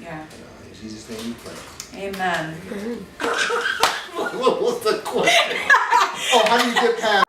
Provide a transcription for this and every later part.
Yeah. And, in Jesus' name we pray. Amen. What was the question? Oh, how do you get past?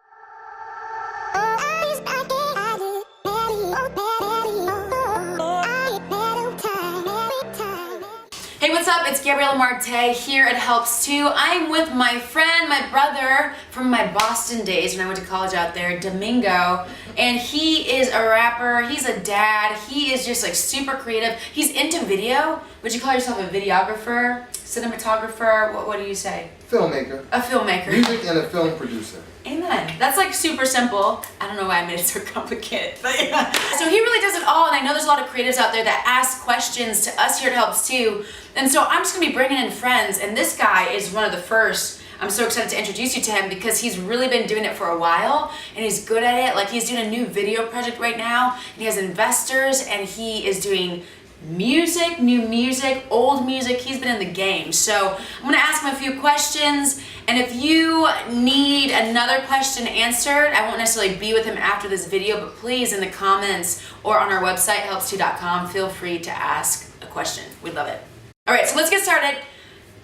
Hey, what's up? It's Gabriella Marte here at Helps Too. I'm with my friend, my brother from my Boston days when I went to college out there, Domingo. And he is a rapper, he's a dad, he is just like super creative. He's into video. Would you call yourself a videographer, cinematographer? What do you say? Filmmaker. A filmmaker. Music and a film producer. Amen. That's like super simple. I don't know why I made it so complicated, but yeah. So he really does it all, and I know there's a lot of creatives out there that ask questions to us here at Helps Too. And so I'm just gonna be bringing in friends, and this guy is one of the first. I'm so excited to introduce you to him because he's really been doing it for a while, and he's good at it. Like, he's doing a new video project right now, and he has investors, and he is doing music, new music, old music. He's been in the game. So I'm gonna ask him a few questions, and if you need another question answered, I won't necessarily be with him after this video, but please in the comments or on our website, helps2.com, feel free to ask a question. We'd love it. All right, so let's get started.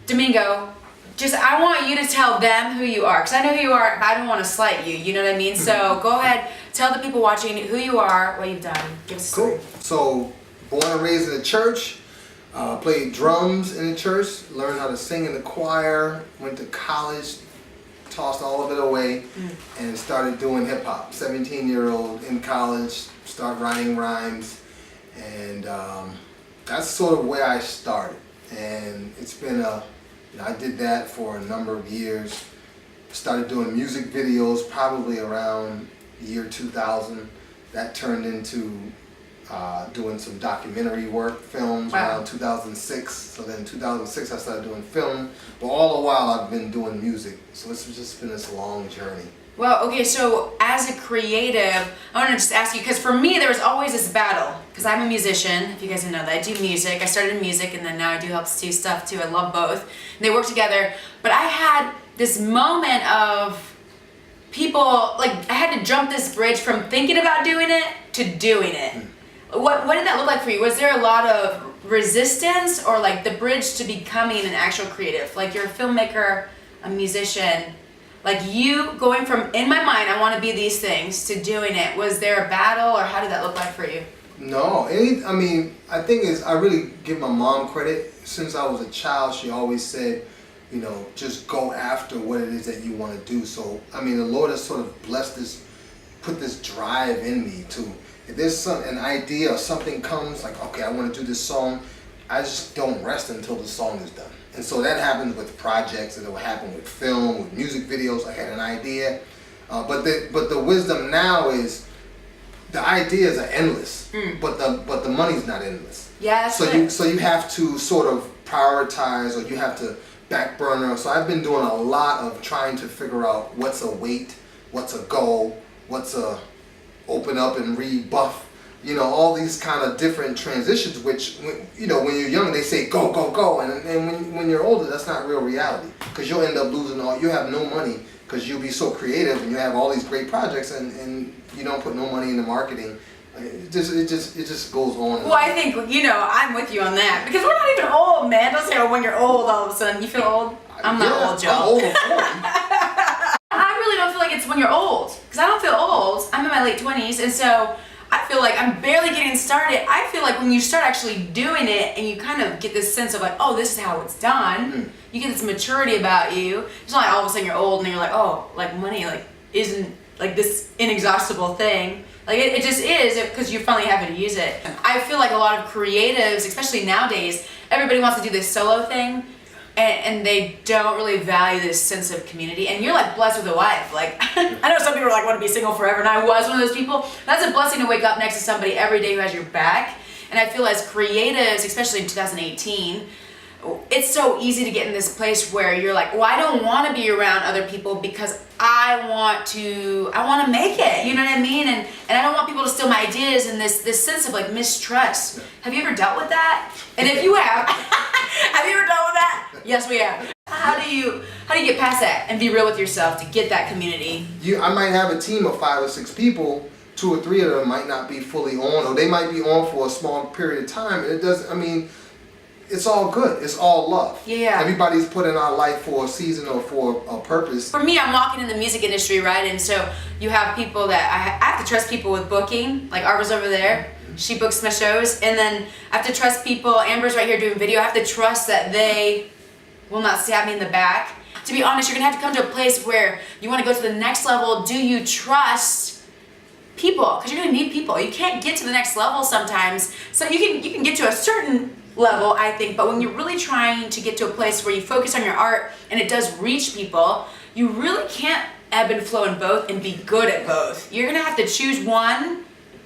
Domingo, I want you to tell them who you are, because I know who you are, but I don't want to slight you, you know what I mean? So go ahead, tell the people watching who you are, what you've done. Give us a story. Cool. So, born and raised in the church, played drums in the church, learned how to sing in the choir, went to college, tossed all of it away, and started doing hip hop. 17-year-old in college, started writing rhymes, and that's sort of where I started. And it's been I did that for a number of years. Started doing music videos probably around year 2000. That turned into doing some documentary work, films around 2006. So then in 2006 I started doing film, but all the while I've been doing music. So it's just been this long journey. Well, okay, so as a creative, I want to just ask you, because for me there was always this battle, because I'm a musician, if you guys didn't know that. I do music. I started in music, and then now I do Helps Too stuff too. I love both. And they work together. But I had this moment of people, like, I had to jump this bridge from thinking about doing it to doing it. What did that look like for you? Was there a lot of resistance, or like the bridge to becoming an actual creative? Like, you're a filmmaker, a musician, like you going from, in my mind, I want to be these things, to doing it. Was there a battle, or how did that look like for you? No, I think I really give my mom credit. Since I was a child, she always said, just go after what it is that you want to do. So, the Lord has sort of blessed this, put this drive in me to, if there's an idea or something comes, like, okay, I want to do this song, I just don't rest until the song is done. And so that happens with projects, and it will happen with film, with music videos. I had an idea, but the wisdom now is the ideas are endless, but the money's not endless. Yeah. So you have to sort of prioritize, or you have to back burner. So I've been doing a lot of trying to figure out what's a wait, what's a go, what's a open up and rebuff. All these kind of different transitions, which, when you're young, they say, go, go, go. And when you're older, that's not real reality. Because you'll end up losing you have no money, because you'll be so creative and you have all these great projects, and you don't put no money into marketing. It just goes on. Well, I think, I'm with you on that. Because we're not even old, man. Don't say, when you're old, all of a sudden. You feel old? I'm not old, Joe. I'm old. I really don't feel like it's when you're old. Because I don't feel old. I'm in my late 20s, and so I feel like I'm barely getting started. I feel like when you start actually doing it, and you kind of get this sense of like, oh, this is how it's done. You get this maturity about you. It's not like all of a sudden you're old and you're like, oh, like money isn't like this inexhaustible thing. Like it just is, because you finally have to use it. I feel like a lot of creatives, especially nowadays, everybody wants to do this solo thing. And they don't really value this sense of community. And you're like blessed with a wife. Like, I know some people are like, want to be single forever, and I was one of those people. That's a blessing to wake up next to somebody every day who has your back. And I feel as creatives, especially in 2018, it's so easy to get in this place where you're like, well, I don't want to be around other people because I want to make it, you know what I mean? And I don't want people to steal my ideas, and this sense of like mistrust. Have you ever dealt with that? And if you have, have you ever dealt with that? Yes, we have. How do you get past that and be real with yourself to get that community? I might have a team of 5 or 6 people. 2 or 3 of them might not be fully on, or they might be on for a small period of time. And it does. it's all good. It's all love. Yeah. Everybody's put in our life for a season or for a purpose. For me, I'm walking in the music industry, right? And so you have people that I have to trust people with booking, like Arva's over there. She books my shows. And then I have to trust people. Amber's right here doing video. I have to trust that they will not stab me in the back. To be honest, you're gonna have to come to a place where you wanna go to the next level. Do you trust people? Because you're gonna need people. You can't get to the next level sometimes. So you can get to a certain level, I think, but when you're really trying to get to a place where you focus on your art and it does reach people, you really can't ebb and flow in both and be good at both. You're gonna have to choose one,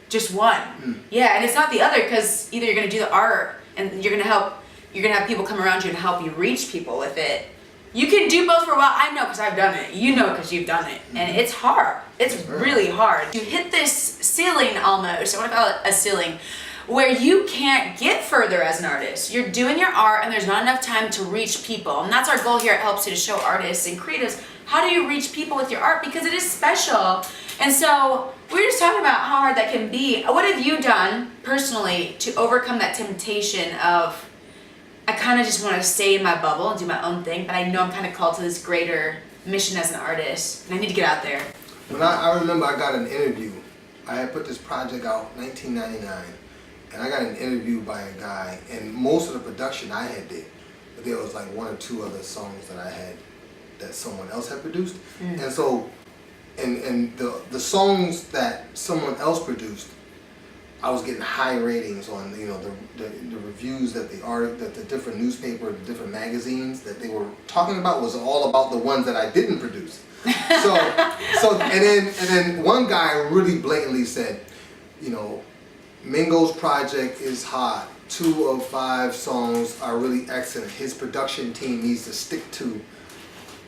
just one. Yeah, and it's not the other, because either you're gonna do the art and you're gonna have people come around you and help you reach people with it. You can do both for a while. I know because I've done it. You know because you've done it. And it's hard. It's really hard. You hit this ceiling almost, I want to call it a ceiling, where you can't get further as an artist. You're doing your art and there's not enough time to reach people. And that's our goal here at Helps You, to show artists and creatives how do you reach people with your art, because it is special. And so we're just talking about how hard that can be. What have you done personally to overcome that temptation of, I kind of just want to stay in my bubble and do my own thing, but I know I'm kind of called to this greater mission as an artist, and I need to get out there? When I remember I got an interview. I had put this project out in 1999, and I got an interview by a guy, and most of the production I had did, but there was like one or two other songs that I had that someone else had produced. And so, and the songs that someone else produced, I was getting high ratings on, you know, the reviews that the different newspaper, the different magazines that they were talking about was all about the ones that I didn't produce. And then one guy really blatantly said, you know, Mingo's project is hot. 2 of 5 songs are really excellent. His production team needs to stick to.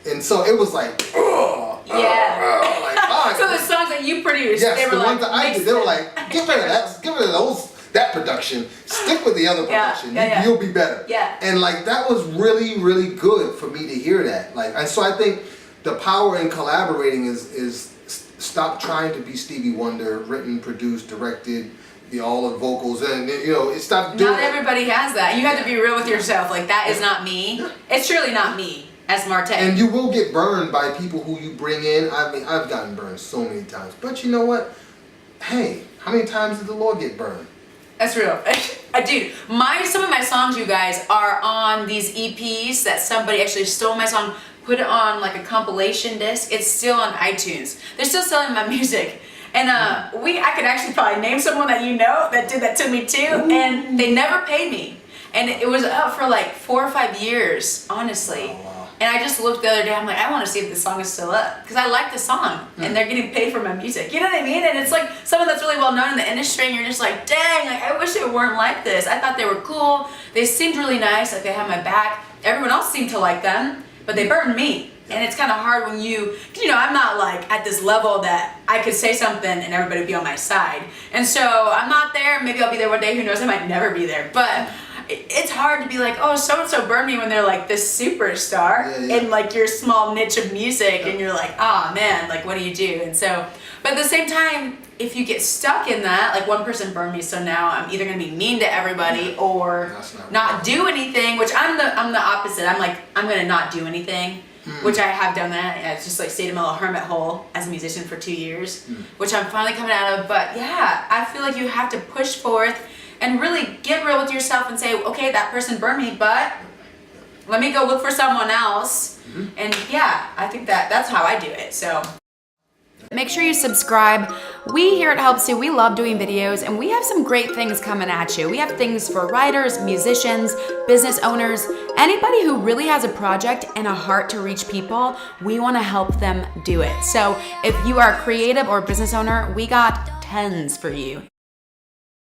And so it was like, like, so the songs that you produced, yes, they were the like, ones that I did, they were like, get rid of that, get rid of that production, stick with the other production, you'll be better. Yeah. And like that was really, really good for me to hear that. Like, and so I think the power in collaborating is stop trying to be Stevie Wonder, written, produced, directed, all the vocals, and you know, stop doing. Not everybody has that. You have to be real with yourself. Like, that is not me. It's surely not me as Marte. And you will get burned by people who you bring in. I mean, I've gotten burned so many times. But you know what? Hey, how many times did the Lord get burned? That's real. Dude, some of my songs, you guys, are on these EPs that somebody actually stole my song, put it on like a compilation disc. It's still on iTunes. They're still selling my music. And I could actually probably name someone that you know that did that to me too. Ooh. And they never paid me. And it was up for like 4 or 5 years, honestly. Oh, wow. And I just looked the other day, I'm like, I want to see if the song is still up. Because I like the song, and they're getting paid for my music. You know what I mean? And it's like someone that's really well known in the industry, and you're just like, dang, like, I wish it weren't like this. I thought they were cool. They seemed really nice, like they had my back. Everyone else seemed to like them, but they burned me. And it's kind of hard when you know, I'm not like at this level that I could say something and everybody would be on my side. And so I'm not there. Maybe I'll be there one day. Who knows? I might never be there. But it's hard to be like, oh, so-and-so burned me when they're like this superstar in like your small niche of music. And you're like, oh man, like what do you do? And so, but at the same time, if you get stuck in that, like one person burned me, so now I'm either gonna be mean to everybody or not do anything, which I'm the opposite. I'm like, I'm gonna not do anything. Which I have done that. I just like stayed in my little hermit hole as a musician for 2 years, which I'm finally coming out of. But yeah, I feel like you have to push forth and really get real with yourself and say, okay, that person burned me, but let me go look for someone else. And yeah, I think that's how I do it. So make sure you subscribe. We here at Helps You, we love doing videos, and we have some great things coming at you. We have things for writers, musicians, business owners, anybody who really has a project and a heart to reach people. We want to help them do it. So if you are a creative or business owner, we got tons for you.